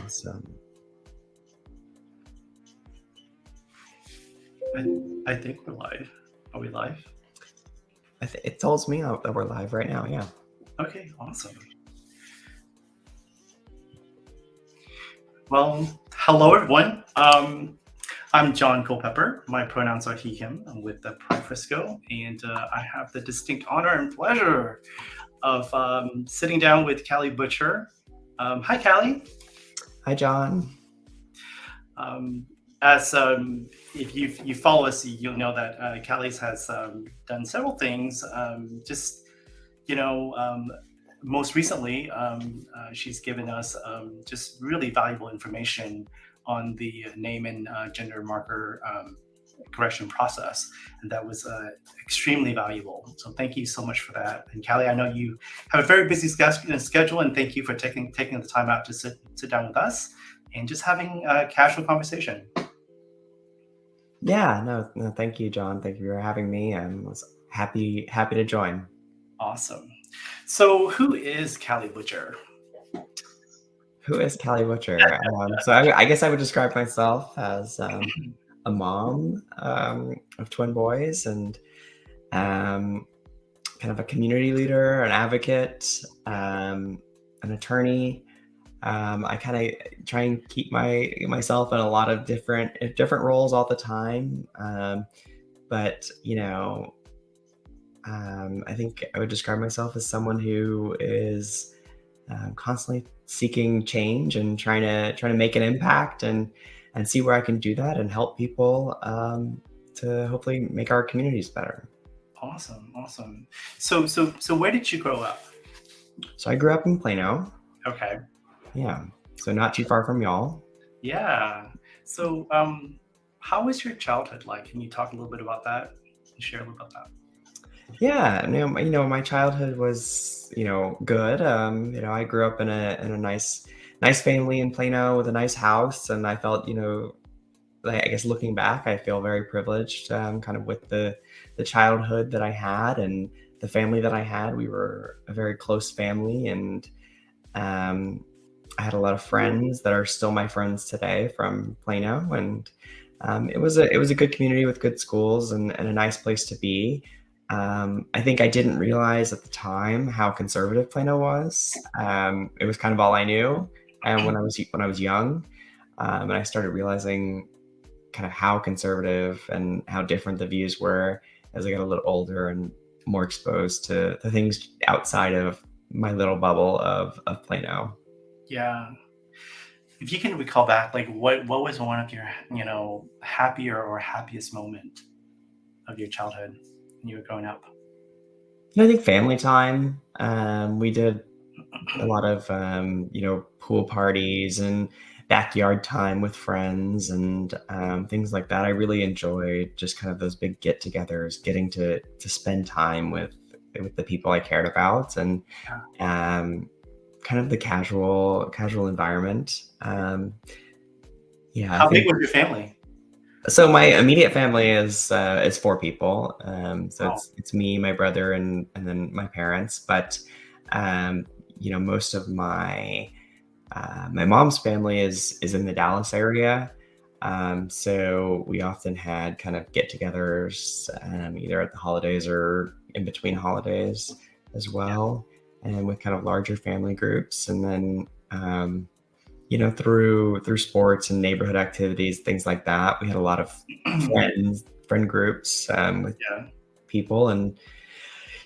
Awesome. I think we're live. Are we live? It tells me that we're live right now. Yeah. Okay, awesome. Well, hello everyone. I'm Jon Culpepper. My pronouns are he, him. I'm with the Pride Frisco, and I have the distinct honor and pleasure of sitting down with Callie Butcher. Hi, Callie. Hi, Jon. If you follow us, you'll know that Callie has done several things. Most recently, she's given us just really valuable information on the name and gender marker correction process, and that was extremely valuable. So thank you so much for that. And Callie, I know you have a very busy schedule, and thank you for taking the time out to sit down with us and just having a casual conversation. Yeah, no, thank you, Jon. Thank you for having me. I was happy to join. Awesome. So who is Callie Butcher? Who is Callie Butcher? So I guess I would describe myself as a mom of twin boys and kind of a community leader, an advocate, an attorney. I kind of try and keep myself in a lot of different roles all the time. But I think I would describe myself as someone who is constantly seeking change and trying to make an impact and see where I can do that and help people to hopefully make our communities better. Awesome. So where did you grow up? So I grew up in Plano. Okay. Yeah. So not too far from y'all. Yeah. So how was your childhood like? Can you talk a little bit about that and share a little about that? Yeah, my childhood was, good. I grew up in a nice family in Plano with a nice house, and I felt, I guess looking back, I feel very privileged, kind of with the childhood that I had and the family that I had. We were a very close family, and I had a lot of friends that are still my friends today from Plano, and it was a good community with good schools and a nice place to be. I think I didn't realize at the time how conservative Plano was. It was kind of all I knew, and when I was young, and I started realizing kind of how conservative and how different the views were as I got a little older and more exposed to the things outside of my little bubble of Plano. Yeah. If you can recall back, like what was one of your happier or happiest moment of your childhood when you were growing up? I think family time. We did a lot of pool parties and backyard time with friends and things like that. I really enjoyed just kind of those big get-togethers, getting to spend time with the people I cared about, and kind of the casual environment. How big was your family? So my immediate family is 4 people. So Wow. it's me, my brother, and then my parents. But most of my mom's family is in the Dallas area. So we often had kind of get-togethers, either at the holidays or in between holidays as well, and with kind of larger family groups. And then through sports and neighborhood activities, things like that, we had a lot of friend groups with people, and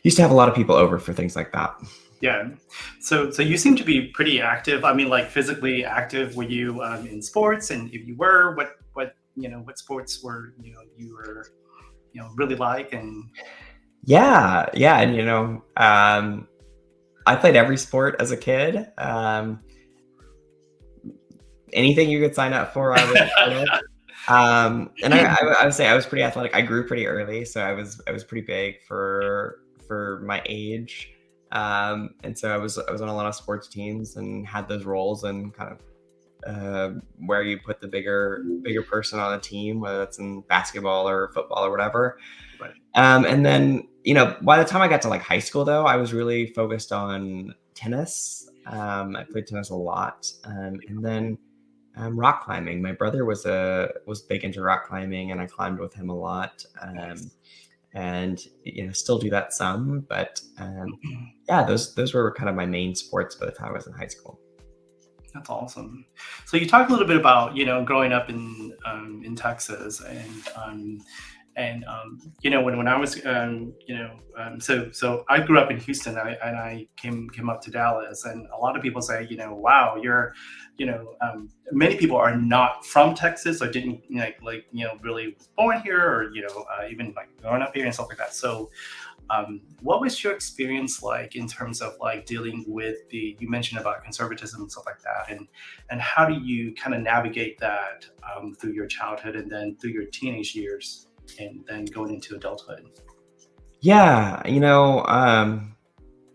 used to have a lot of people over for things like that. Yeah. So you seem to be pretty active. I mean, like physically active. Were you in sports? And if you were, what sports were you were really like? And yeah, and I played every sport as a kid. Anything you could sign up for, I would. And I would say I was pretty athletic. I grew pretty early, so I was pretty big for my age. And so I was on a lot of sports teams and had those roles, and kind of where you put the bigger person on a team, whether that's in basketball or football or whatever. Right. And then by the time I got to like high school, though, I was really focused on tennis. I played tennis a lot, and then rock climbing. My brother was big into rock climbing, and I climbed with him a lot. Nice. And still do that some, but yeah, those were kind of my main sports by the time I was in high school. That's awesome. So you talked a little bit about growing up in Texas, and when I was so I grew up in Houston, and I came up to Dallas, and a lot of people say, wow, you're many people are not from Texas, or didn't really was born here, or even like growing up here and stuff like that. So what was your experience like in terms of like dealing with you mentioned about conservatism and stuff like that, and how do you kind of navigate that through your childhood and then through your teenage years and then going into adulthood? Yeah, I'm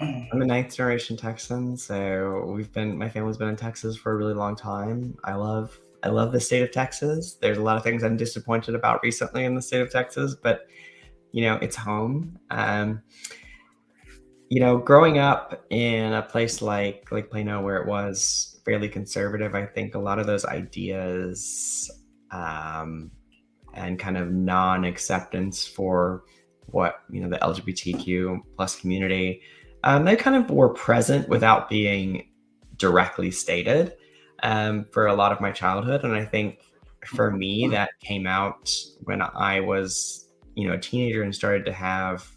a ninth generation Texan, so my family's been in Texas for a really long time. I love the state of Texas. There's a lot of things I'm disappointed about recently in the state of Texas, but it's home. Growing up in a place like Plano, where it was fairly conservative, I think a lot of those ideas and kind of non-acceptance for what the LGBTQ plus community, they kind of were present without being directly stated for a lot of my childhood. And I think for me, that came out when I was a teenager and started to have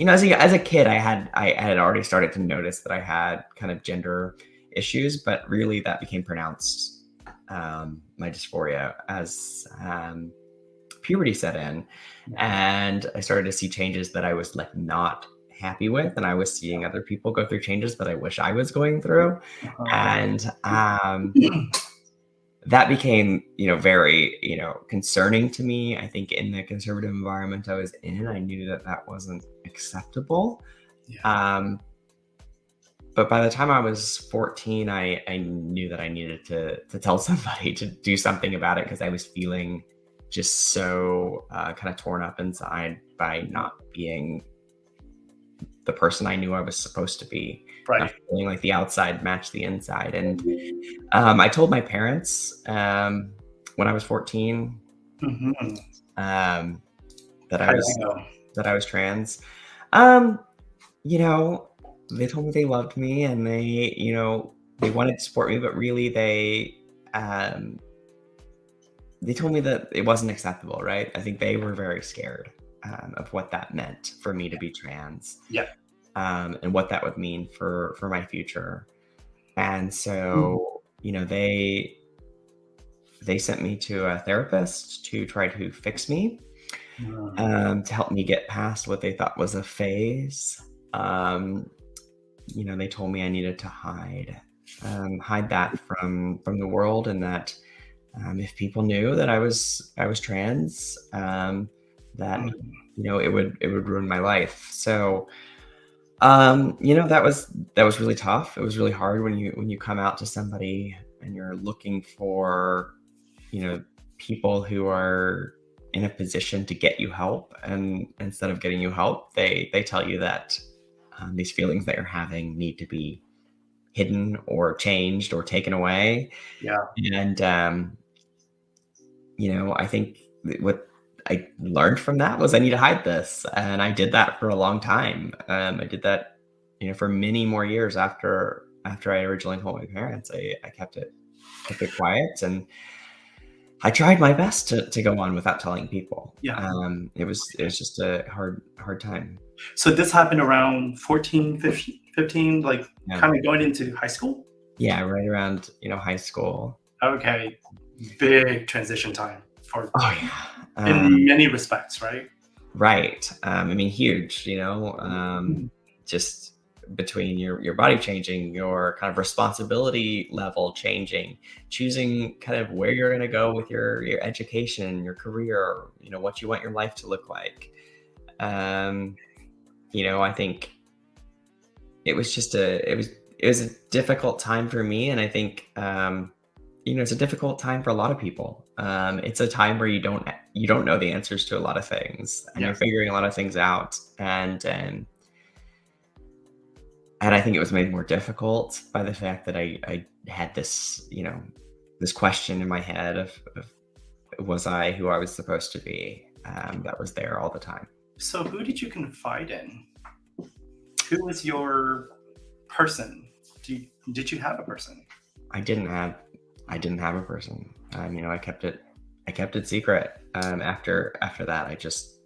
as a kid, I had already started to notice that I had kind of gender issues, but really that became pronounced, my dysphoria, as puberty set in, and I started to see changes that I was like not happy with, and I was seeing other people go through changes that I wish I was going through, and that became very concerning to me. I think in the conservative environment I was in, I knew that that wasn't acceptable. Yeah. But by the time I was 14, I knew that I needed to tell somebody, to do something about it, because I was feeling just so kind of torn up inside by not being the person I knew I was supposed to be. Right. Not feeling like the outside matched the inside. And I told my parents when I was 14 Mm-hmm. that How did you go? I was trans. Um, they told me they loved me, and they wanted to support me, but really they told me that it wasn't acceptable, right? I think they were very scared of what that meant for me to be trans, Yeah. and what that would mean for my future. And so, they sent me to a therapist to try to fix me, to help me get past what they thought was a phase. They told me I needed to hide that from the world, and that if people knew that I was trans, that it would ruin my life. So that was really tough. It was really hard when you come out to somebody and you're looking for people who are in a position to get you help, and instead of getting you help, they tell you that these feelings that you're having need to be hidden or changed or taken away. Yeah. And I think what I learned from that was I need to hide this, and I did that for a long time. I did that, for many more years after I originally told my parents. I kept it quiet, and I tried my best to go on without telling people. Yeah. It was just a hard time. So this happened around 14, 15, like Yeah. kind of going into high school? Yeah, right around high school. Okay. Big transition time for Oh yeah. in many respects, right? Right. I mean, huge. Just between your body changing, your kind of responsibility level changing, choosing kind of where you're going to go with your education, your career, what you want your life to look like. I think it was just it was a difficult time for me, and I think it's a difficult time for a lot of people. It's a time where you don't know the answers to a lot of things, and you're figuring a lot of things out, and I think it was made more difficult by the fact that I had this this question in my head of was I who I was supposed to be? That was there all the time. So who did you confide in? Who was your person? Did you have a person? I didn't have I didn't have a person. I kept it secret. After that, I just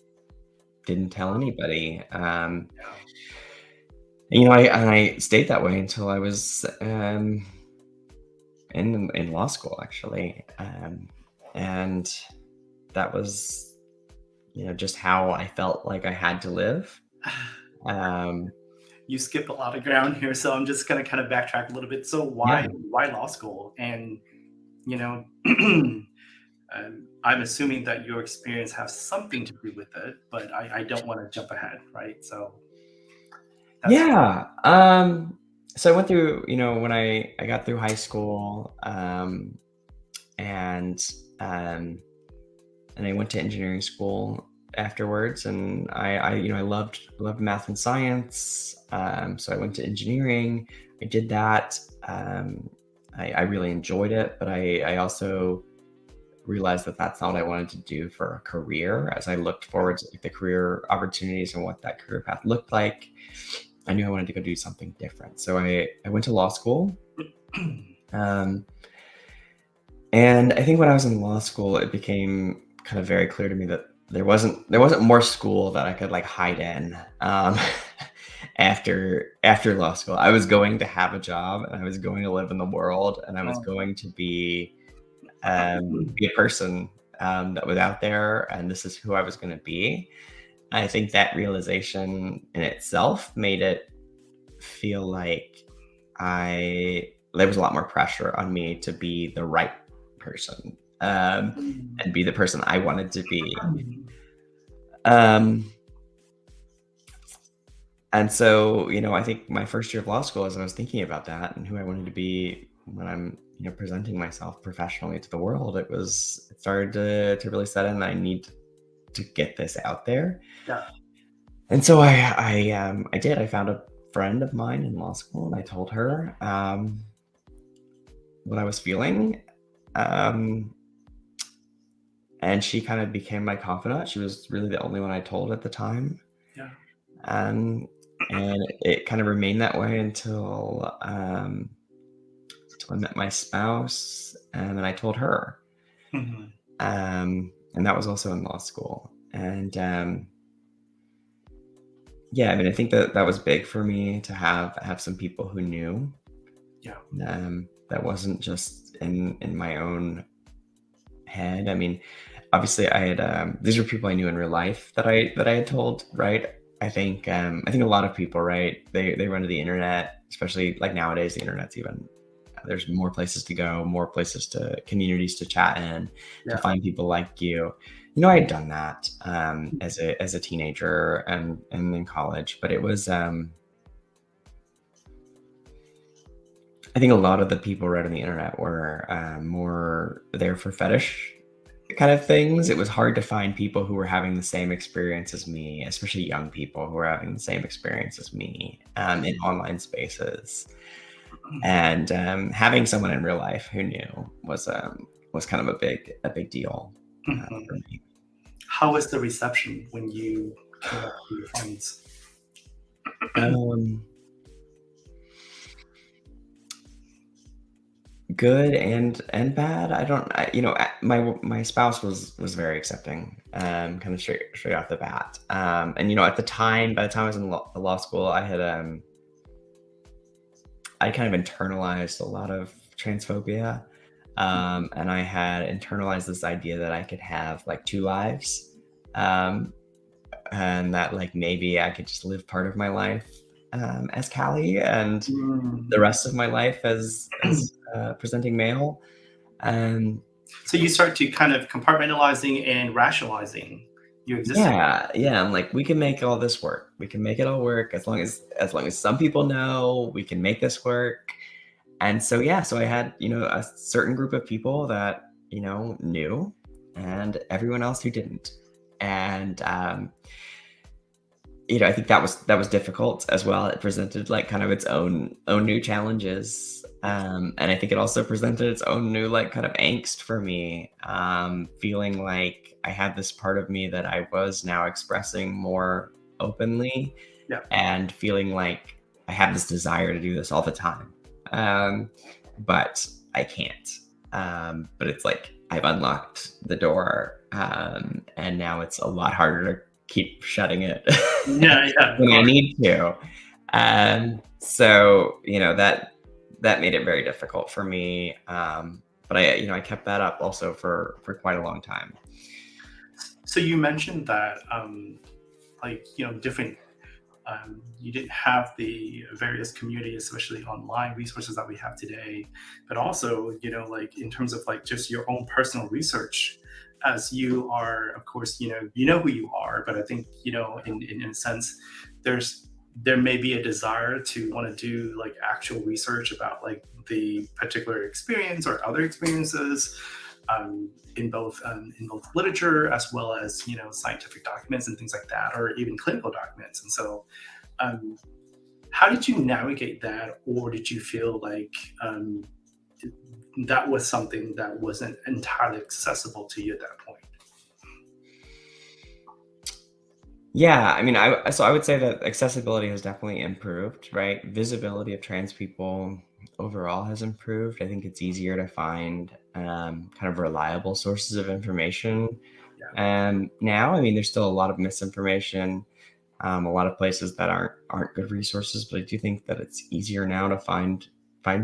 didn't tell anybody. Yeah. I stayed that way until I was in law school, actually, and that was just how I felt like I had to live. Um, You skipped a lot of ground here, so I'm just gonna kind of backtrack a little bit. So yeah, why law school? And you know, I'm assuming that your experience has something to do with it, but I don't want to jump ahead, right? So that's yeah. So I went through, when I got through high school, and um, and I went to engineering school afterwards, and I loved math and science. So I went to engineering. I did that. I really enjoyed it, but I also realized that that's not what I wanted to do for a career. As I looked forward to the career opportunities and what that career path looked like, I knew I wanted to go do something different. So I went to law school. Um, and I think when I was in law school, it became kind of very clear to me that there wasn't more school that I could like hide in. After law school, I was going to have a job, and I was going to live in the world, and I was um, going to be a person that was out there, and this is who I was going to be. I think that realization in itself made it feel like there was a lot more pressure on me to be the right person, and be the person I wanted to be. Um, and so, I think my first year of law school, as I was thinking about that and who I wanted to be when I'm, presenting myself professionally to the world, it started to really set in. I need to get this out there. yeah. And so I did. I found a friend of mine in law school, and I told her what I was feeling. Um, and she kind of became my confidant. She was really the only one I told at the time. Yeah. Um, and it kind of remained that way until I met my spouse, and then I told her. Mhm. And that was also in law school. And yeah, I mean, I think that was big for me to have some people who knew. Yeah. That wasn't just in my own head. I mean, obviously, I had these were people I knew in real life that I had told, right? I think a lot of people, right? They run to the internet, especially like nowadays. The internet's even there's more places to go, more places to communities to chat in, to Yeah. find people like you. I had done that as a teenager and in college, but it was I think a lot of the people right on the internet were more there for fetish kind of things. It was hard to find people who were having the same experience as me, especially young people who were having the same experience as me in online spaces. And having someone in real life who knew was kind of a big deal for Mhm. me. How was the reception when you came up to your friends? Um, Good and bad. I don't. My spouse was very accepting, kind of straight off the bat. And at the time, by the time I was in law school, I kind of internalized a lot of transphobia, and I had internalized this idea that I could have like two lives, um, and that like maybe I could just live part of my life as Callie, and the Mm. rest of my life as presenting male. Um, So you start to kind of compartmentalizing and rationalizing your existence. yeah, yeah. I'm like, we can make all this work. We can make it all work as long as some people know we can make this work. And so yeah, so I had, a certain group of people that, knew, and everyone else who didn't. And I think that was difficult as well. It presented like kind of its own new challenges. And I think it also presented its own new like kind of angst for me. Feeling like I had this part of me that I was now expressing more openly, Yeah. and feeling like I have this desire to do this all the time. Um, but I can't. But it's like I've unlocked the door, and now it's a lot harder to keep shutting it Yeah, yeah, of when I course. need to. So that made it very difficult for me. But I kept that up also for quite a long time. So you mentioned that, different, you didn't have the various community, especially online resources that we have today, but also, like in terms of like just your own personal research, as you are, of course, who you are, but I think, in a sense, there may be a desire to want to do like actual research about like the particular experience or other experiences, in both literature as well as scientific documents and things like that, or even clinical documents. And so, um, how did you navigate that, or did you feel like, um, that was something that wasn't entirely accessible to you at that point? Yeah, I mean, I would say that accessibility has definitely improved, right? Visibility of trans people overall has improved. I think it's easier to find kind of reliable sources of information. Yeah. Now, I mean, there's still a lot of misinformation, a lot of places that aren't good resources, but I do think that it's easier now to find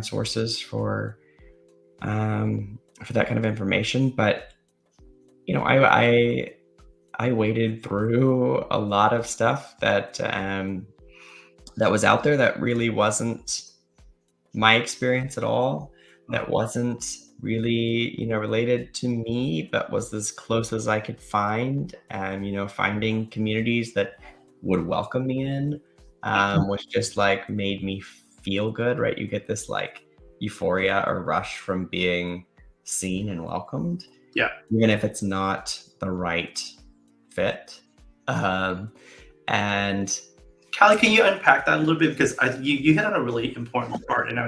sources for that kind of information. But you know, I waded through a lot of stuff that was out there that really wasn't my experience at all. That Mhm. wasn't really, related to me, but was as close as I could find. And, finding communities that would welcome me in, which just like made me feel good, right? You get this like euphoria or rush from being seen and welcomed, Yeah. even if it's not the right fit. Um, and Callie, can you unpack that a little bit? Because you hit on a really important part, and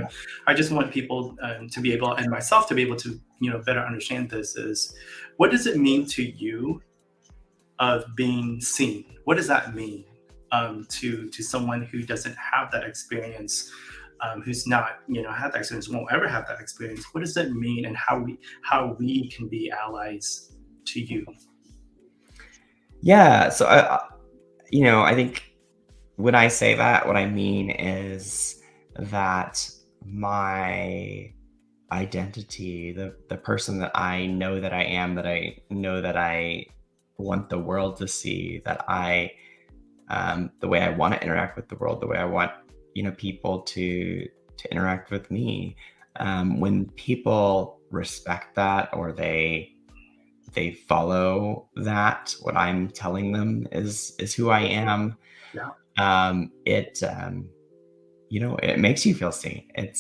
I just want people, to be able, and myself to be able to, better understand this. Is what does it mean to you of being seen? What does that mean, to someone who doesn't have that experience, who's not had that experience, won't ever have that experience? What does that mean, and how we can be allies to you? yeah, so I think when I say that, what I mean is that my identity, the person that I know that I am, that I know that I want the world to see, that the way I want to interact with the world, the way I want, people to interact with me. When people respect that, or they follow that, what I'm telling them is who I am. Yeah. It it makes you feel seen. It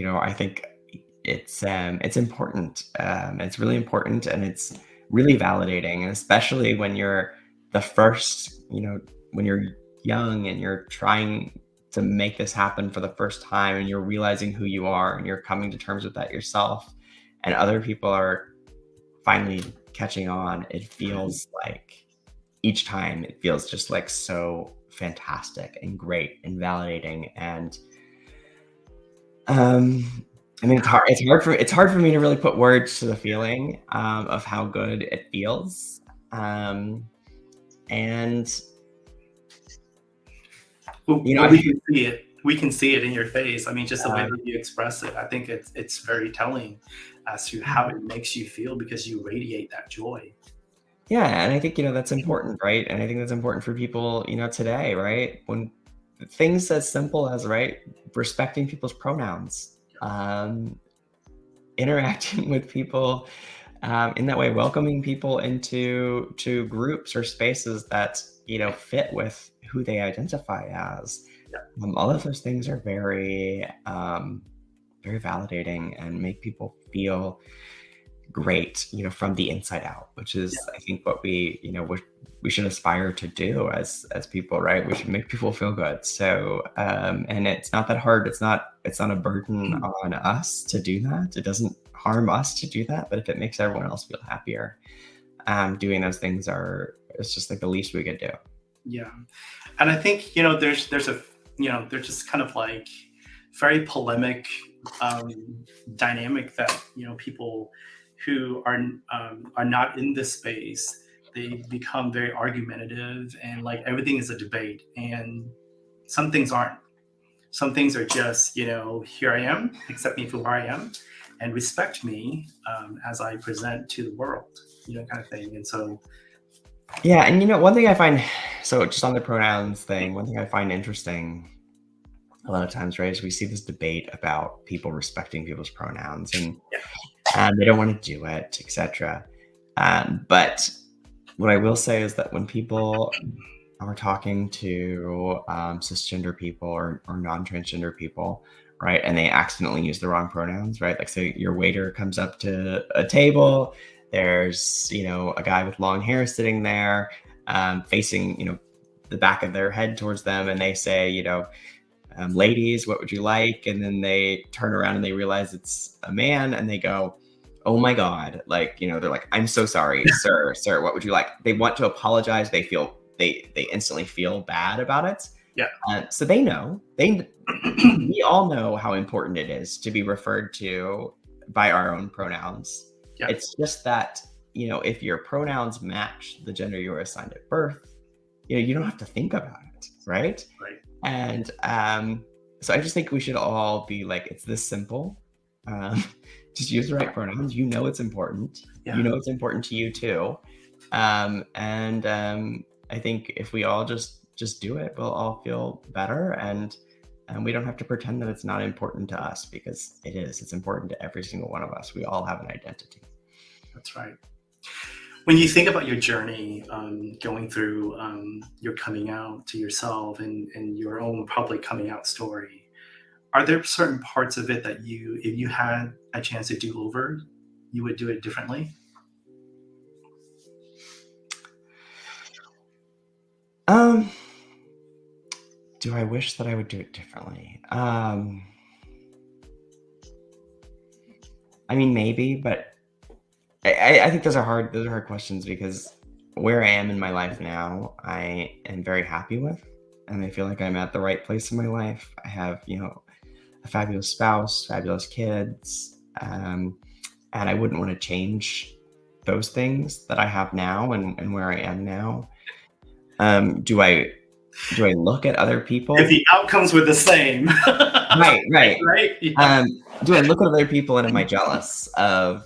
I think it's important. It's really important, and it's really validating, and especially when you're the first, when you're young and you're trying to make this happen for the first time, and you're realizing who you are, and you're coming to terms with that yourself, and other people are finally catching on. It feels like each time it feels just like so fantastic and great and validating. And um I mean, it's hard for me to really put words to the feeling of how good it feels. And Well, you know well, I we can see it. We can see it in your face. I mean, just the way um, that you express it. I think it's very telling as to how it makes you feel, because you radiate that joy. yeah, and I think that's important, right? And I think that's important for people today, right? When things as simple as, right, respecting people's pronouns, interacting with people in that way, welcoming people into groups or spaces that fit with who they identify as. Yeah. All of those things are very very validating, and make people feel great, from the inside out, which is, I think, what we should aspire to do as people, right? We should make people feel good. So, and it's not that hard. It's not a burden Yeah. on us to do that. It doesn't harm us to do that, but if it makes everyone else feel happier, doing those things it's just like the least we could do. Yeah. And I think, there's just kind of like very polemic dynamic that, people who are not in this space, they become very argumentative and like everything is a debate. And some things aren't. Some things are just, here I am, accept me for who I am, and respect me as I present to the world, kind of thing. And so, Yeah, and one thing I find, so just on the pronouns thing, one thing I find interesting a lot of times, right, is we see this debate about people respecting people's pronouns, and yeah, they don't want to do it, etc. But what I will say is that when people are talking to cisgender people or non-transgender people, right, and they accidentally use the wrong pronouns, right? Like, say your waiter comes up to a table, there's a guy with long hair sitting there, facing the back of their head towards them, and they say, ladies, what would you like? And then they turn around and they realize it's a man, and they go, oh my God, like, they're like, I'm so sorry, sir, what would you like? They want to apologize. They instantly feel bad about it. yeah, So we all know how important it is to be referred to by our own pronouns. yeah, It's just that, if your pronouns match the gender you were assigned at birth, you don't have to think about it, right? right, And so I just think we should all be like, it's this simple. Just use the right pronouns. It's important. yeah. It's important to you too. And I think if we all just do it, we'll all feel better, and we don't have to pretend that it's not important to us, because it is. It's important to every single one of us. We all have an identity. That's right. When you think about your journey, going through your coming out to yourself and your own public coming out story, are there certain parts of it that if you had a chance to do over, you would do it differently? Um, do I wish that I would do it differently? I mean, maybe, but I think those are hard. Those are hard questions, because where I am in my life now, I am very happy with, and I feel like I'm at the right place in my life. I have, a fabulous spouse, fabulous kids, and I wouldn't want to change those things that I have now and where I am now. Do I look at other people? If the outcomes were the same, Right, right. right? Yeah. Do I look at other people and am I jealous of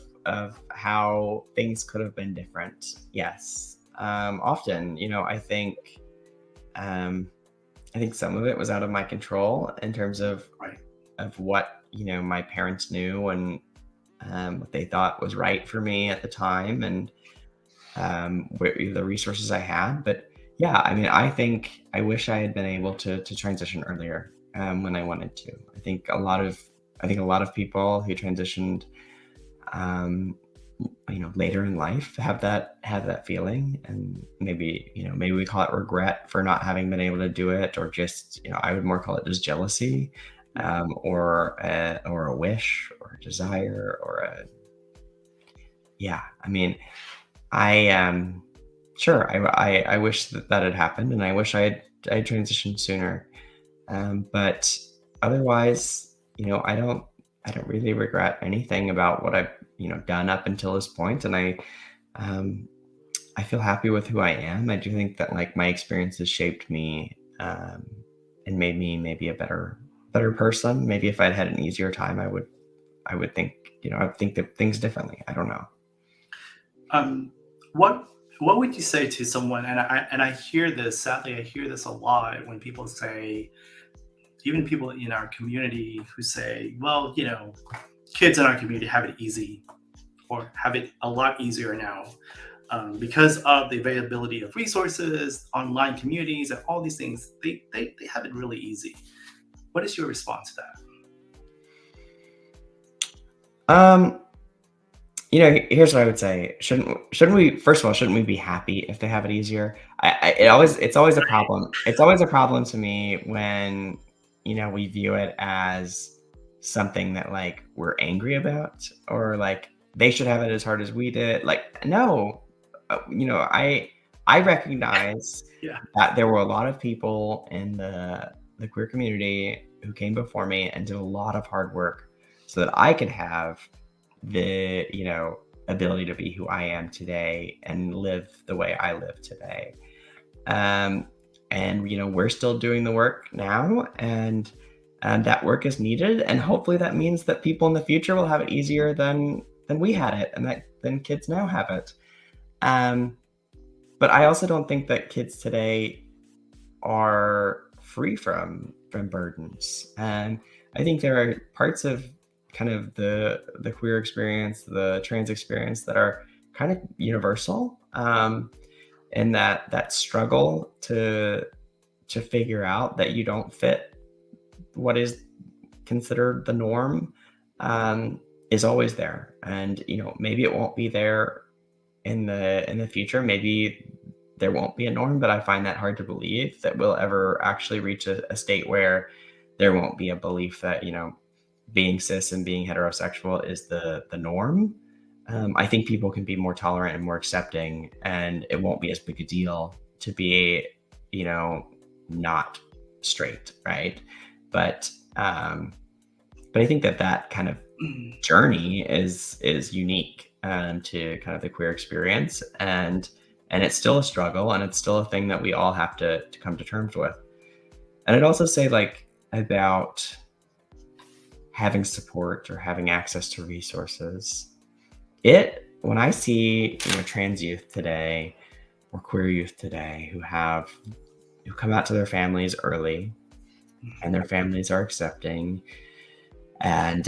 how things could have been different? Yes. Often, I think some of it was out of my control in terms of Right. what my parents knew, and what they thought was right for me at the time, and the resources I had. But yeah, I mean, I wish I had been able to transition earlier, when I wanted to. I think a lot of people who transitioned, um, later in life have that feeling, and maybe we call it regret for not having been able to do it, or just, I would more call it just jealousy, or a wish, or a desire, or a, yeah. I mean, I sure, I wish that had happened, and I wish I transitioned sooner. But otherwise, I don't really regret anything about what I've done up until this point, and um, I feel happy with who I am. I do think that, like, my experiences shaped me, and made me maybe a better person. Maybe if I'd had an easier time, I would think I would think that things differently. I don't know. Um, what what would you say to someone? And I hear this. Sadly, I hear this a lot when people say, even people in our community who say, "Well, kids in our community have it easy, or have it a lot easier now." Because of the availability of resources, online communities, and all these things, they have it really easy. What is your response to that? Um, Here's what I would say. Shouldn't we first of all, shouldn't we be happy if they have it easier? It's always a problem. It's always a problem to me when, we view it as something that, like, we're angry about, or, like, they should have it as hard as we did. Like, no. I recognize Yeah. that there were a lot of people in the queer community who came before me and did a lot of hard work so that I could have the, ability to be who I am today and live the way I live today. Um, and we're still doing the work now, and that work is needed. And hopefully, that means that people in the future will have it easier than we had it, and that then kids now have it. Um, but I also don't think that kids today are free from burdens. And I think there are parts of kind of the queer experience, the trans experience that are kind of universal, and that struggle to figure out that you don't fit what is considered the norm, is always there. And maybe it won't be there in the future. Maybe there won't be a norm, but I find that hard to believe that we'll ever actually reach a state where there won't be a belief that, being cis and being heterosexual is the norm. I think people can be more tolerant and more accepting, and it won't be as big a deal to be, you know, not straight, right? But but I think that kind of Mhm. journey is unique, to kind of the queer experience, and it's still a struggle, and it's still a thing that we all have to come to terms with. And I'd also say, like, about having support or having access to resources. It When I see, trans youth today or queer youth today who come out to their families early, and their families are accepting, and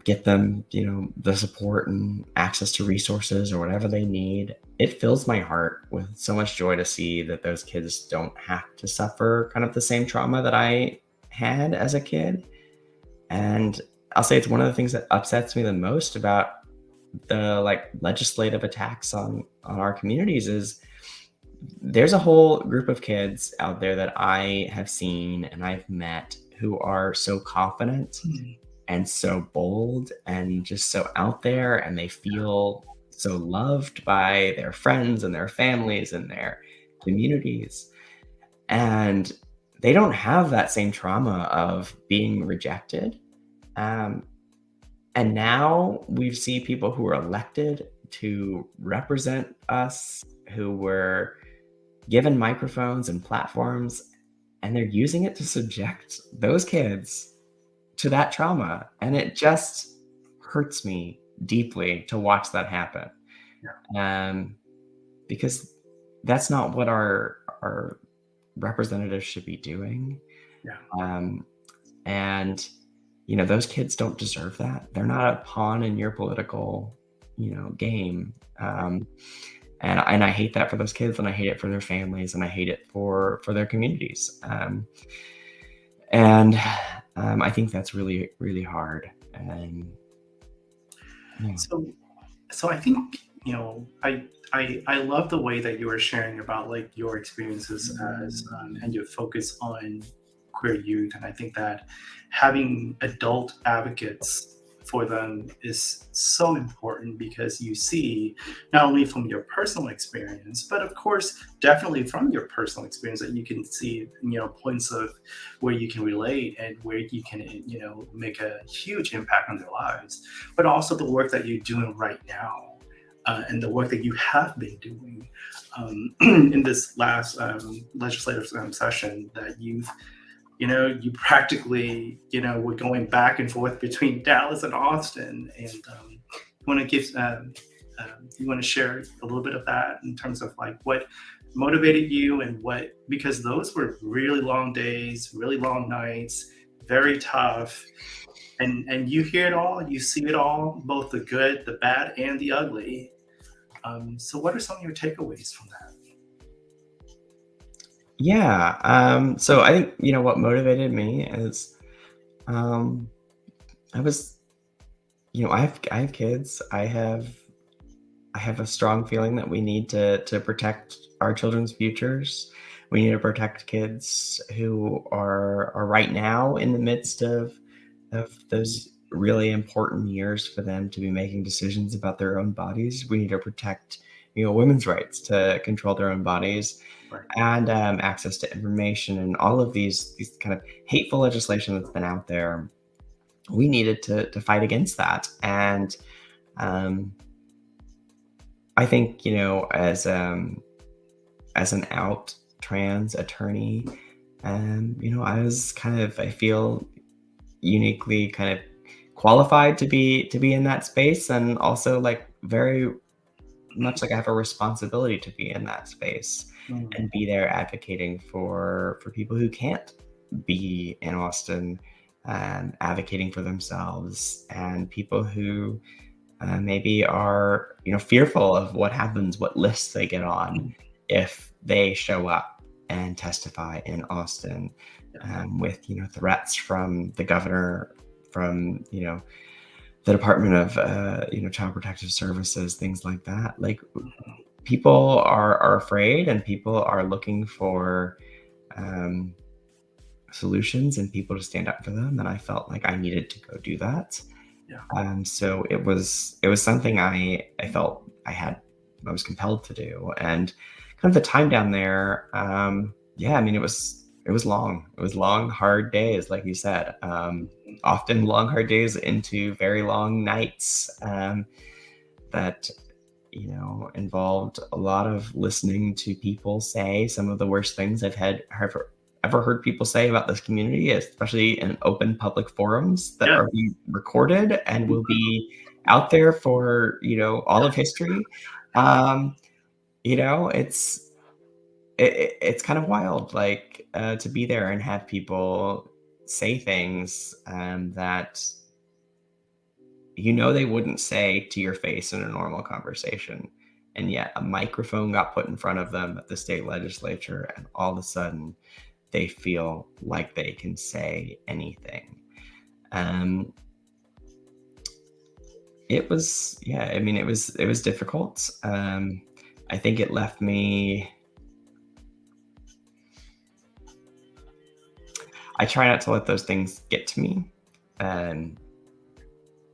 get them, the support and access to resources or whatever they need. It fills my heart with so much joy to see that those kids don't have to suffer kind of the same trauma that I had as a kid. And I'll say it's one of the things that upsets me the most about the, like, legislative attacks on our communities is there's a whole group of kids out there that I have seen and I've met who are so confident Mhm. and so bold and just so out there, and they feel so loved by their friends and their families and their communities. And they don't have that same trauma of being rejected. Um, and now we see people who are elected to represent us, who were given microphones and platforms, and they're using it to subject those kids to that trauma. And it just hurts me deeply to watch that happen. Yeah. Um, because that's not what our representatives should be doing. Yeah. Um, and those kids don't deserve that. They're not a pawn in your political, game. And I hate that for those kids, and I hate it for their families, and I hate it for their communities. And I think that's really, really hard. And yeah. So, so I think I love the way that you were sharing about like your experiences as and your focus on queer youth, and I think that having adult advocates for them is so important because you see not only from your personal experience but of course definitely from your personal experience that you can see points of where you can relate and where you can make a huge impact on their lives, but also the work that you're doing right now, and the work that you have been doing in this last legislative session that you practically were going back and forth between Dallas and Austin, and you want to give you want to share a little bit of that in terms of like what motivated you and what, because those were really long days, really long nights, very tough, and you hear it all, you see it all, both the good, the bad, and the ugly. So what are some of your takeaways from that? Yeah. So I think, what motivated me is, um, I was, I have kids. I have I have a strong feeling that we need to protect our children's futures. We need to protect kids who are right now in the midst of those really important years for them to be making decisions about their own bodies. We need to protect, women's rights to control their own bodies, Right. and access to information, and all of these kind of hateful legislation that's been out there. We needed to fight against that, and um, I think, as an out trans attorney, I feel uniquely kind of qualified to be in that space, and also like very much like I have a responsibility to be in that space Mm. and be there advocating for people who can't be in Austin, advocating for themselves, and people who maybe are fearful of what happens, what lists they get on Mm. if they show up and testify in Austin, Yeah. with threats from the governor, from the Department of Child Protective Services, things like that. Like, people are afraid, and people are looking for um, solutions and people to stand up for them. And I felt like I needed to go do that. Yeah. So it was something I felt I was compelled to do, and kind of the time down there. Yeah, I mean, it was long. It was long, hard days, like you said. Often long, hard days into very long nights, that involved a lot of listening to people say some of the worst things I've had ever heard people say about this community, especially in open public forums that Yeah. are being recorded and will be out there for all of history. Um, it's it's kind of wild, like, to be there and have people say things, that they wouldn't say to your face in a normal conversation. And yet a microphone got put in front of them at the state legislature, and all of a sudden they feel like they can say anything. Um, yeah, I mean, it was difficult. I think it left me, I try not to let those things get to me. Um,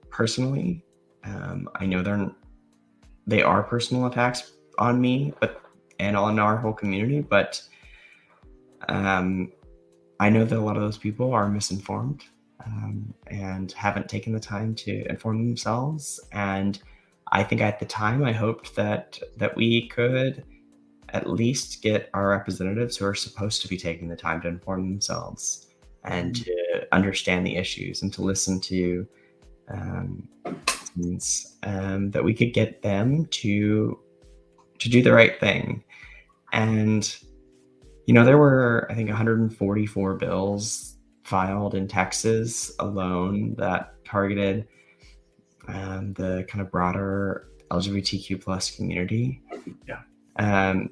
Personally, I know they are personal attacks on me, and on our whole community, but um, I know that a lot of those people are misinformed, and haven't taken the time to inform themselves. And I think at the time I hoped that we could at least get our representatives who are supposed to be taking the time to inform themselves and Mm. to understand the issues and to listen to, um, things, that we could get them to do the right thing. And there were, I think, 144 bills filed in Texas alone that targeted, the kind of broader LGBTQ plus community. Yeah. Um,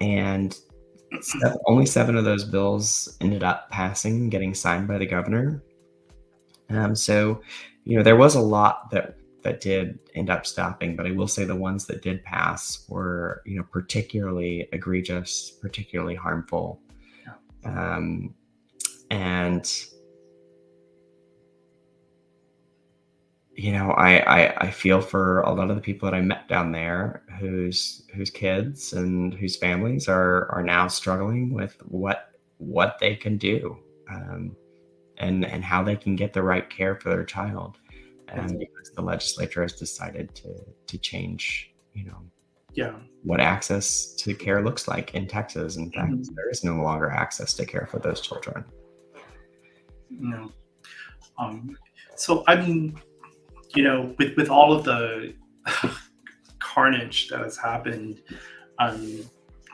and only 7 of those bills ended up passing, getting signed by the governor. So, there was a lot that did end up stopping, but I will say the ones that did pass were, particularly egregious, particularly harmful. Yeah. Um, and I feel for a lot of the people that I met down there, whose kids and whose families are now struggling with what they can do, and how they can get the right care for their child, It's, because the legislature has decided to change, yeah. what access to care looks like in Texas. In fact, Mhm. there is no longer access to care for those children. No. Um, so I mean, with all of the carnage that has happened, um,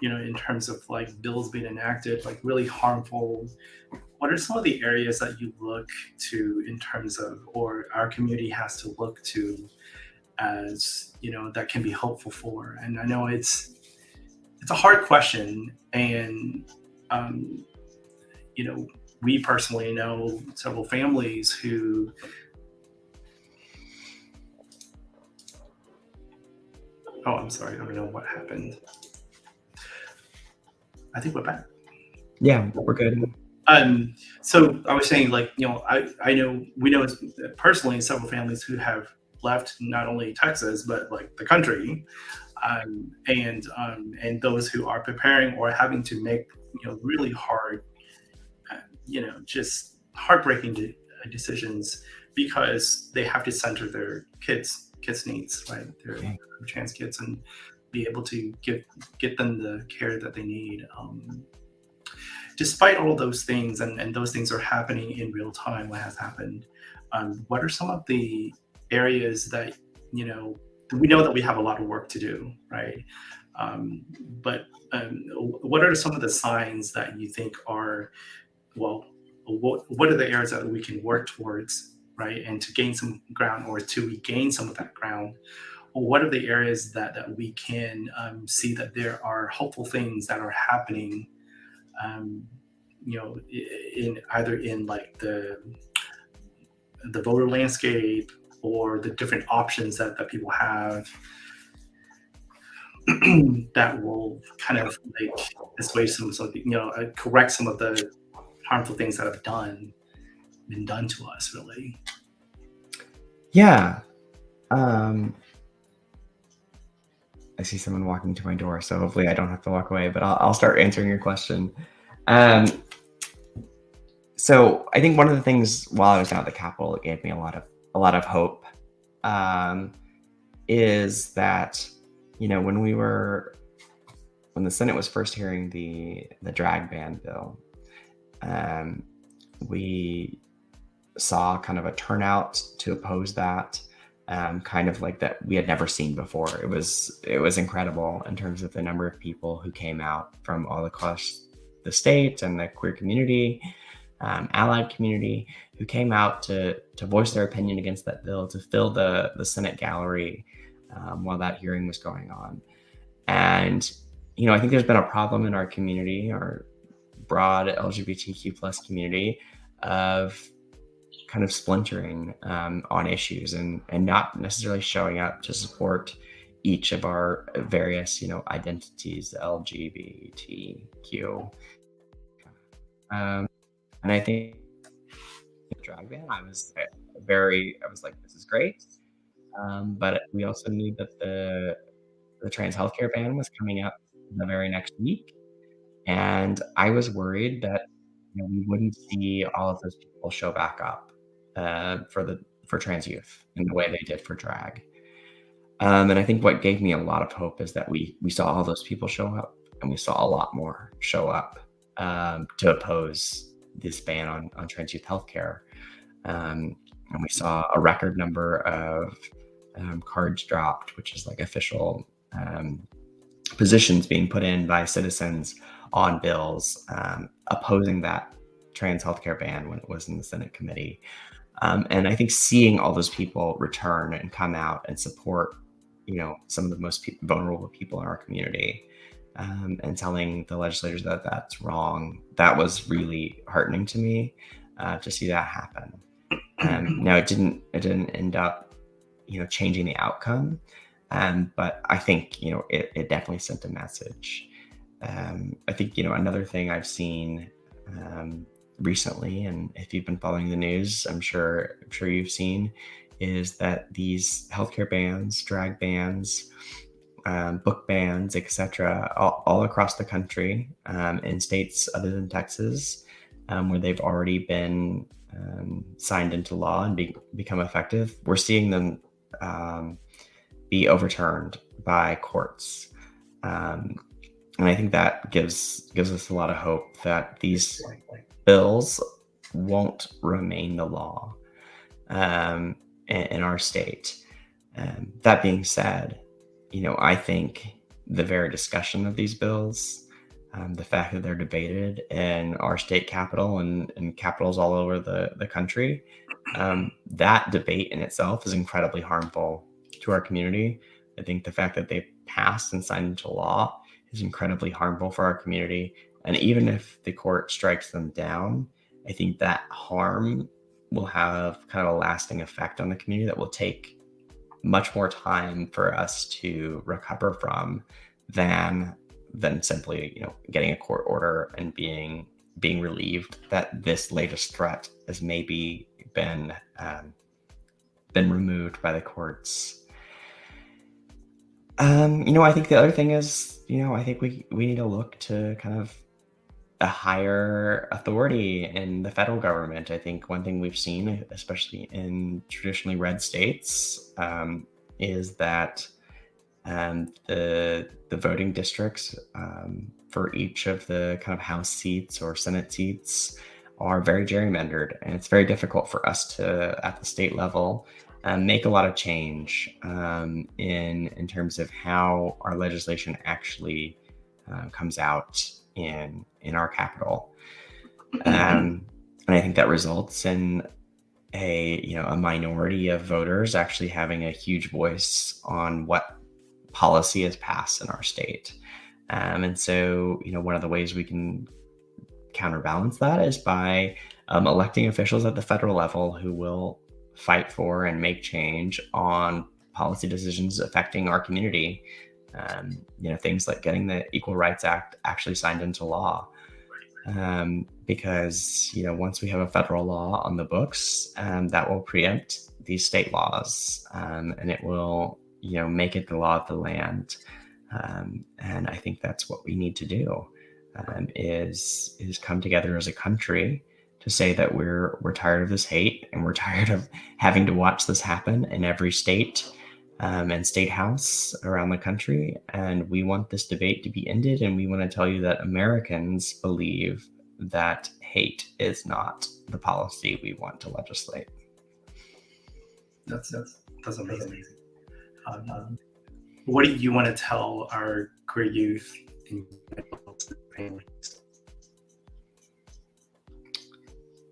in terms of like bills being enacted, like really harmful, what are some of the areas that you look to in terms of, or our community has to look to as, that can be helpful for? And I know it's a hard question, and um, you know, we personally know several families who Oh, I'm sorry. I don't know what happened. I think we're back. Yeah, we're good. So I was saying, like, I know we know personally several families who have left not only Texas but like the country, and those who are preparing or having to make really hard, just heartbreaking decisions because they have to center their kids' needs, right? Their Okay. trans kids, and be able to get them the care that they need. Despite all those things, and those things are happening in real time, what has happened, what are some of the areas that, you know, we know that we have a lot of work to do, right? But what are some of the signs that you think are, well, what are the areas that we can work towards, right? And to gain some ground, or to regain some of that ground, or what are the areas that we can see that there are hopeful things that are happening, um, in either in like the voter landscape, or the different options that people have, that will kind of like assuage some of the, correct some of the harmful things that have been done to us, really. Yeah. Um, I see someone walking to my door, so hopefully I don't have to walk away, but I'll start answering your question. Um, so I think one of the things while I was down at the Capitol that gave me a lot of hope, um, is that, when the Senate was first hearing the drag ban bill, um, we saw kind of a turnout to oppose that, kind of like that we had never seen before. It was incredible in terms of the number of people who came out from all across the state and the queer community, allied community, who came out to voice their opinion against that bill, to fill the Senate gallery while that hearing was going on. And I think there's been a problem in our community, our broad LGBTQ plus community, of kind of splintering on issues, and not necessarily showing up to support each of our various identities, LGBTQ. Um, and I think the drag ban, I was like, this is great. But we also knew that the trans healthcare ban was coming up the very next week. And I was worried that we wouldn't see all of those people show back up for trans youth in the way they did for drag. And I think what gave me a lot of hope is that we saw all those people show up, and we saw a lot more show up to oppose this ban on trans youth healthcare. And we saw a record number of cards dropped, which is like official positions being put in by citizens on bills opposing that trans healthcare ban when it was in the Senate committee. And I think seeing all those people return and come out and support, some of the most vulnerable people in our community, and telling the legislators that that's wrong, that was really heartening to me to see that happen. Now it didn't end up, changing the outcome. But I think, it definitely sent a message. I think, another thing I've seen recently, and if you've been following the news, I'm sure you've seen, is that these healthcare bans, drag bans, book bans, etc., all across the country, in states other than Texas, where they've already been signed into law and become effective, we're seeing them be overturned by courts. And I think that gives us a lot of hope that these bills won't remain the law in our state. That being said, I think the very discussion of these bills, the fact that they're debated in our state capitol and capitals all over the country, that debate in itself is incredibly harmful to our community. I think the fact that they passed and signed into law is incredibly harmful for our community. And even if the court strikes them down, I think that harm will have kind of a lasting effect on the community that will take much more time for us to recover from than simply, getting a court order and being relieved that this latest threat has maybe been removed by the courts. I think the other thing is, I think we need to look to kind of a higher authority in the federal government. I think one thing we've seen, especially in traditionally red states, is that the voting districts for each of the kind of House seats or Senate seats are very gerrymandered, and it's very difficult for us to, at the state level, make a lot of change in terms of how our legislation actually comes out in our capital, and I think that results in a minority of voters actually having a huge voice on what policy is passed in our state. And so, one of the ways we can counterbalance that is by electing officials at the federal level who will fight for and make change on policy decisions affecting our community. Things like getting the Equal Rights Act actually signed into law. Because, once we have a federal law on the books, that will preempt these state laws, and it will, make it the law of the land. And I think that's what we need to do, is come together as a country to say that we're tired of this hate, and we're tired of having to watch this happen in every state and state house around the country. And we want this debate to be ended, and we want to tell you that Americans believe that hate is not the policy we want to legislate. That's amazing. What do you want to tell our queer youth and families?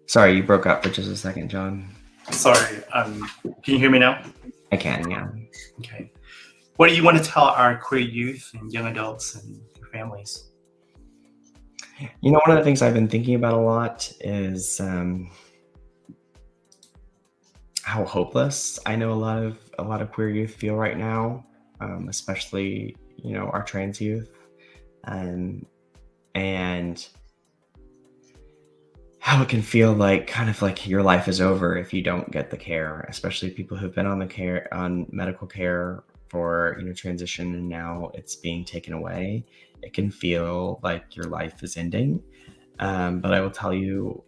Sorry, you broke up for just a second, John. Sorry, can you hear me now? I can, yeah. Okay. What do you want to tell our queer youth and young adults and their families? One of the things I've been thinking about a lot is how hopeless I know a lot of queer youth feel right now, especially our trans youth, and how it can feel like kind of like your life is over if you don't get the care, especially people who've been on medical care for transition, and now it's being taken away. It can feel like your life is ending, but I will tell you,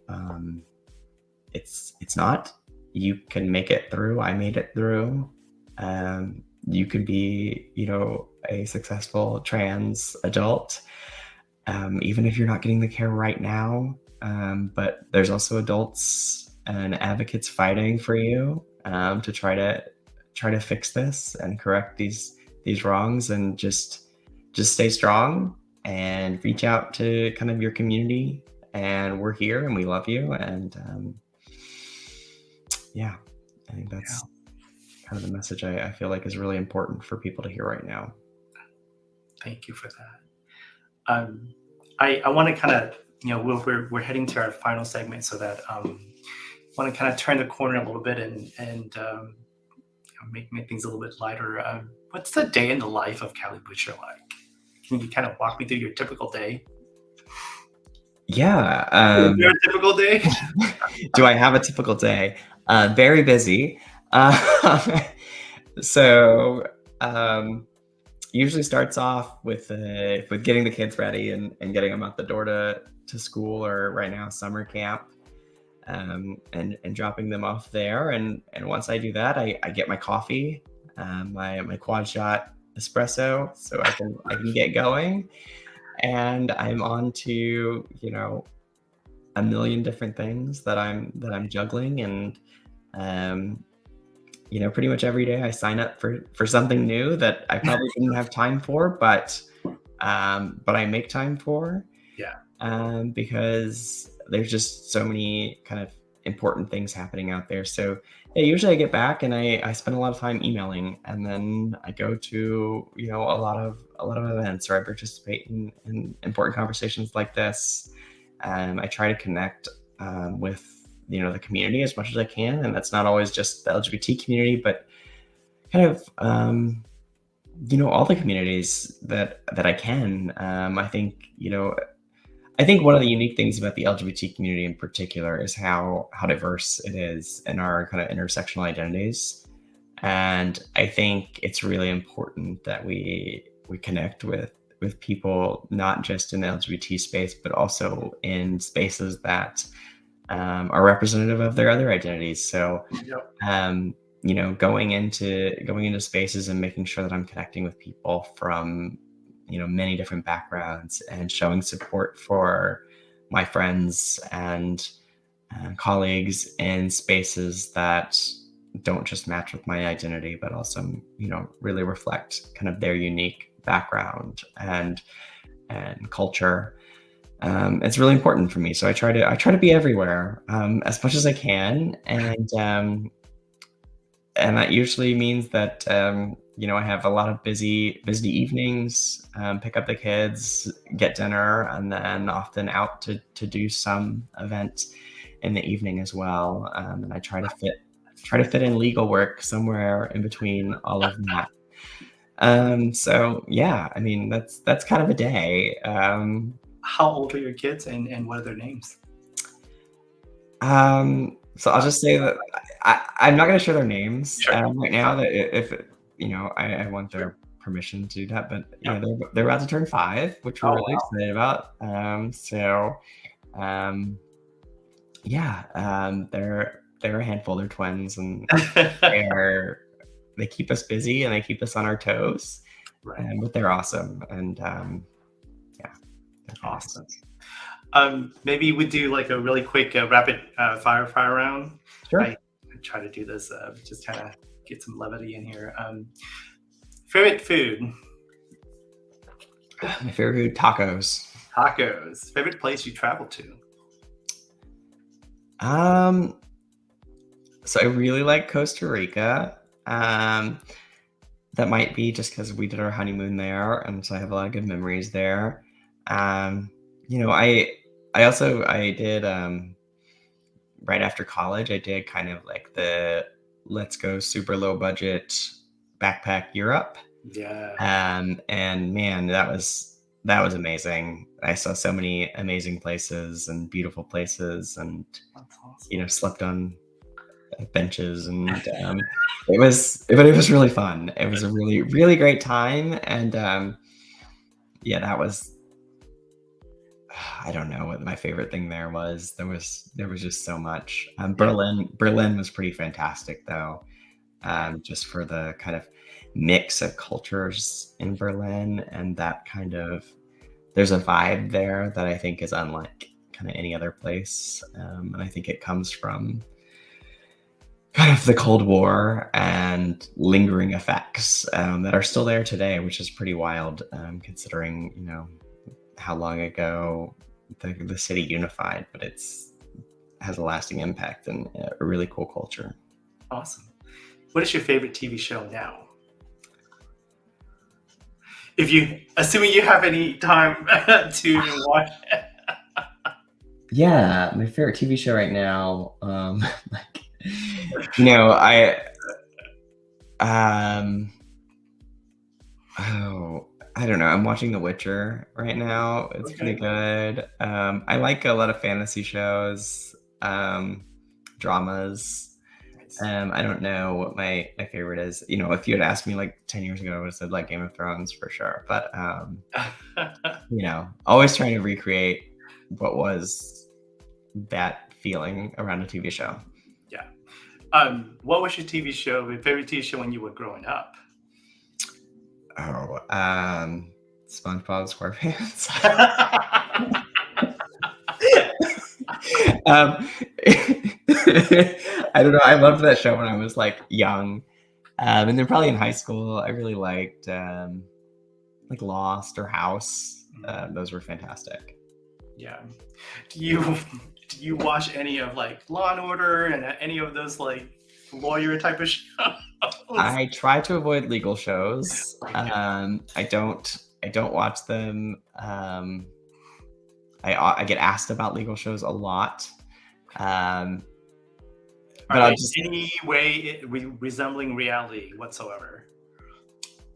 it's not. You can make it through. I made it through. You could be a successful trans adult, even if you're not getting the care right now. But there's also adults and advocates fighting for you to try to fix this and correct these wrongs, and just stay strong and reach out to kind of your community. And we're here, and we love you. And I think that's kind of the message I feel like is really important for people to hear right now. Thank you for that. I want to kind of, we're heading to our final segment, so that I want to kind of turn the corner a little bit and make things a little bit lighter. What's the day in the life of Callie Butcher like? Can you kind of walk me through your typical day? Yeah. Is there a typical day? Do I have a typical day? Very busy. So usually starts off with getting the kids ready and getting them out the door to school, or right now summer camp, and dropping them off there. And once I do that, I get my coffee, my quad shot espresso, so I can get going. And I'm on to a million different things that I'm juggling, and pretty much every day I sign up for something new that I probably didn't have time for, but I make time for. Yeah. Because there's just so many kind of important things happening out there. So usually I get back and I spend a lot of time emailing, and then I go to a lot of events, or I participate in important conversations like this. I try to connect with the community as much as I can, and that's not always just the LGBT community, but kind of all the communities that I can. I think I think one of the unique things about the LGBT community in particular is how diverse it is in our kind of intersectional identities. And I think it's really important that we connect with people not just in the LGBT space, but also in spaces that are representative of their other identities. So Yep. um, going into spaces and making sure that I'm connecting with people from many different backgrounds and showing support for my friends and colleagues in spaces that don't just match with my identity, but also really reflect kind of their unique background and culture. It's really important for me, so I try to be everywhere as much as I can, and that usually means that I have a lot of busy evenings, pick up the kids, get dinner, and then often out to do some event in the evening as well. And I try to fit in legal work somewhere in between all of that. So yeah, I mean that's kind of a day. How old are your kids, and what are their names? So I'll just say that I'm not going to share their names Sure. right now. That if I want their permission to do that, but Yeah. they're about to turn 5, which we're Oh really excited about. Um, yeah, they're a handful. They're twins, and wow. they're they keep us busy and they keep us on our toes. Right. But they're awesome, and yeah, they're Awesome. fantastic. Maybe we do like a really quick rapid fire round. I Sure. try to do this just kind of get some levity in here. Favorite food? My favorite food, tacos. Tacos. Favorite place you travel to? Um, So I really like Costa Rica. That might be just because we did our honeymoon there, and so I have a lot of good memories there. Um, you know, I did right after college. I did kind of like the let's go super low budget backpack Europe. Yeah. And man, that was amazing. I saw so many amazing places and beautiful places, and That's awesome. slept on benches, and but it was really fun. It was a really really great time, and yeah, that was I don't know what my favorite thing there was. There was just so much. Yeah. Berlin was pretty fantastic though, just for the kind of mix of cultures in Berlin, and that kind of there's a vibe there that I think is unlike kind of any other place, and I think it comes from kind of the Cold War and lingering effects that are still there today, which is pretty wild, considering how long ago the city unified, but it's has a lasting impact and a really cool culture. Awesome. What is your favorite TV show now? If you, assuming you have any time to watch. Yeah, my favorite TV show right now, like I um oh I don't know. I'm watching The Witcher right now. It's pretty Okay. good. I like a lot of fantasy shows, dramas. Nice. I don't know what my favorite is. If you had asked me like 10 years ago, I would have said like Game of Thrones for sure. But always trying to recreate what was that feeling around a TV show. Yeah. What was your TV show, your favorite TV show when you were growing up? Oh, SpongeBob SquarePants. um, I don't know. I loved that show when I was like young, and then probably in high school, I really liked like Lost or House. Those were fantastic. Yeah. Do you do you watch any of like Law and Order and any of those like lawyer type of shows? I try to avoid legal shows. Okay. I don't watch them. I get asked about legal shows a lot. Um, Are But I'll they just any way resembling reality whatsoever?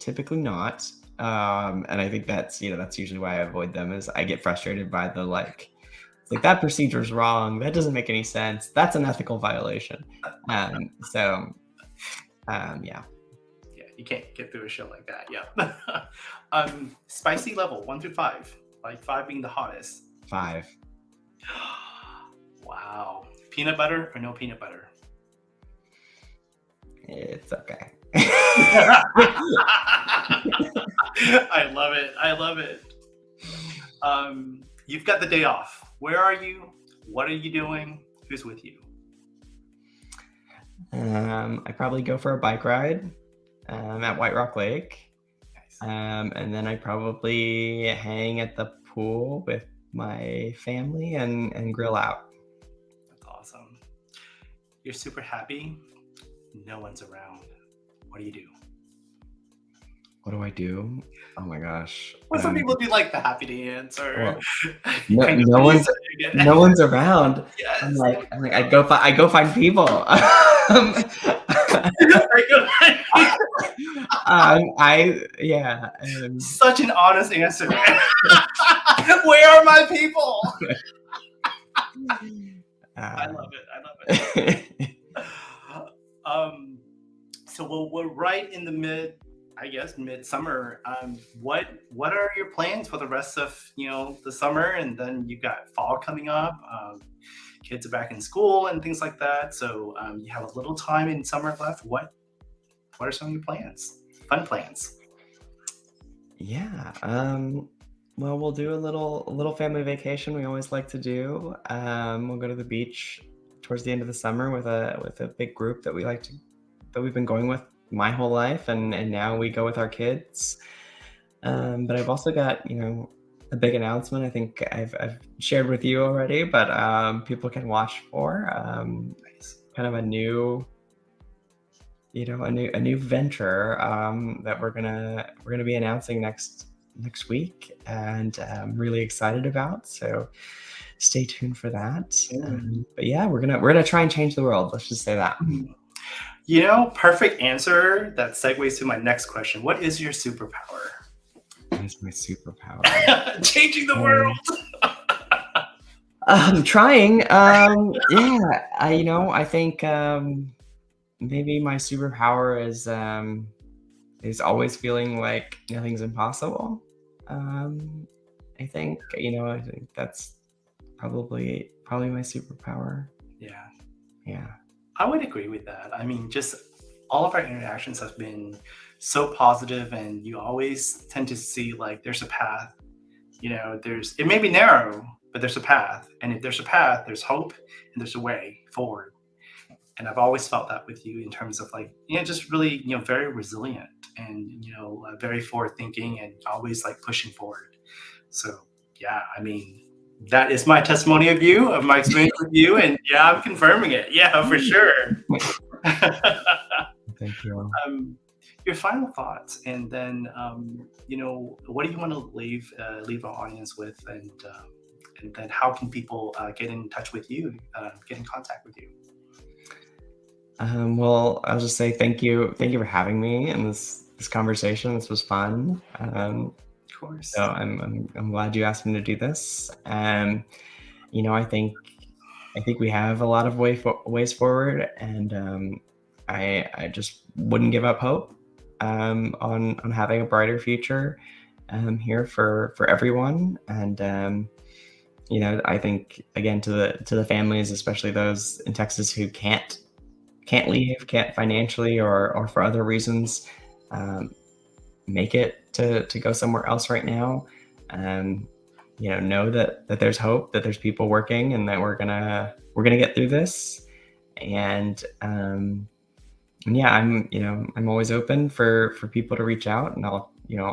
typically not. And I think that's, that's usually why I avoid them is I get frustrated by the like, it's like that procedure is wrong. That doesn't make any sense. That's an ethical violation. So yeah, Yeah, you can't get through a show like that. Yeah. Spicy level 1 through 5, like 5 being the hottest. 5. Wow. Peanut butter or no peanut butter? It's okay. I love it. I love it. You've got the day off. Where are you? What are you doing? Who's with you? I probably go for a bike ride at White Rock Lake. Nice. And then I probably hang at the pool with my family and grill out. That's awesome. You're super happy. No one's around. What do you do? What do I do? Oh my gosh. Well, some people do like the happy dance or Well, kind of no one's music. no one's around. Yes. I'm like I go find people. Yeah. Such an honest answer. Where are my people? I love it. I love it. So we're right in the midsummer. What are your plans for the rest of the summer? And then you got fall coming up. Kids are back in school and things like that. So you have a little time in summer left. What are some of your plans? Fun plans? Yeah. Well, we'll do a little family vacation. We always like to do. We'll go to the beach towards the end of the summer with a big group that we've been going with my whole life, and now we go with our kids. But I've also got a big announcement. I think I've shared with you already, but people can watch for kind of a new a new venture that we're gonna be announcing next week, and I'm really excited about. So stay tuned for that. But yeah, we're gonna try and change the world. Let's just say that. Perfect answer. That segues to my next question. What is your superpower? What is my superpower? Changing the world. I'm trying. Yeah, I think maybe my superpower is always feeling like nothing's impossible. I think that's probably my superpower. Yeah. I would agree with that. I mean, just all of our interactions have been so positive, and you always tend to see like there's a path. It may be narrow, but there's a path. And if there's a path, there's hope and there's a way forward. And I've always felt that with you in terms of like, just really, very resilient and, very forward thinking and always like pushing forward. So, yeah, I mean, that is my testimony of you, of my experience with you. And yeah, I'm confirming it. Yeah, for sure. Thank you. Your final thoughts, and then, what do you want to leave our audience with? And then how can people get in touch with you, get in contact with you? Well, I'll just say thank you for having me in this conversation. This was fun. Of course. So I'm glad you asked me to do this. I think we have a lot of ways forward, and I just wouldn't give up hope on having a brighter future here for everyone. And I think again to the families, especially those in Texas who can't leave, can't financially or for other reasons make it to go somewhere else right now. Know that there's hope, that there's people working, and that we're gonna get through this. And yeah, I'm always open for people to reach out, and I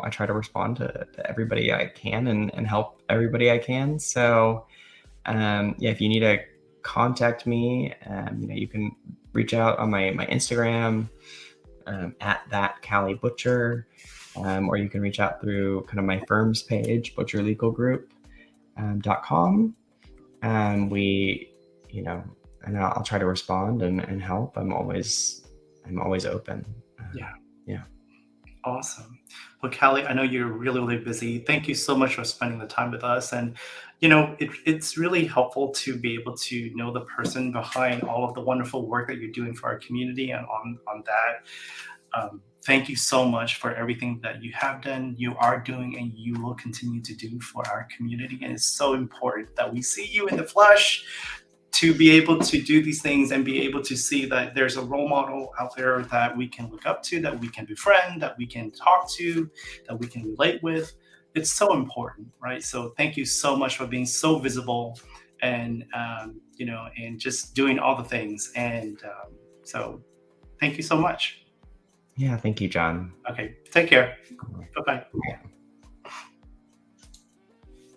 try to respond to everybody I can and help everybody I can. So yeah, if you need to contact me, you can reach out on my Instagram at that Callie Butcher, or you can reach out through kind of my firm's page, butcherlegalgroup.com. We and I'll try to respond and help. I'm always open. Yeah. Yeah. Awesome. Well, Callie, I know you're really, really busy. Thank you so much for spending the time with us. And, it's really helpful to be able to know the person behind all of the wonderful work that you're doing for our community. And on that, thank you so much for everything that you have done, you are doing, and you will continue to do for our community. And it's so important that we see you in the flesh to be able to do these things and be able to see that there's a role model out there that we can look up to, that we can befriend, that we can talk to, that we can relate with. It's so important, right? So thank you so much for being so visible and and just doing all the things. And so thank you so much. Yeah. Thank you, John. Okay, take care. Bye bye.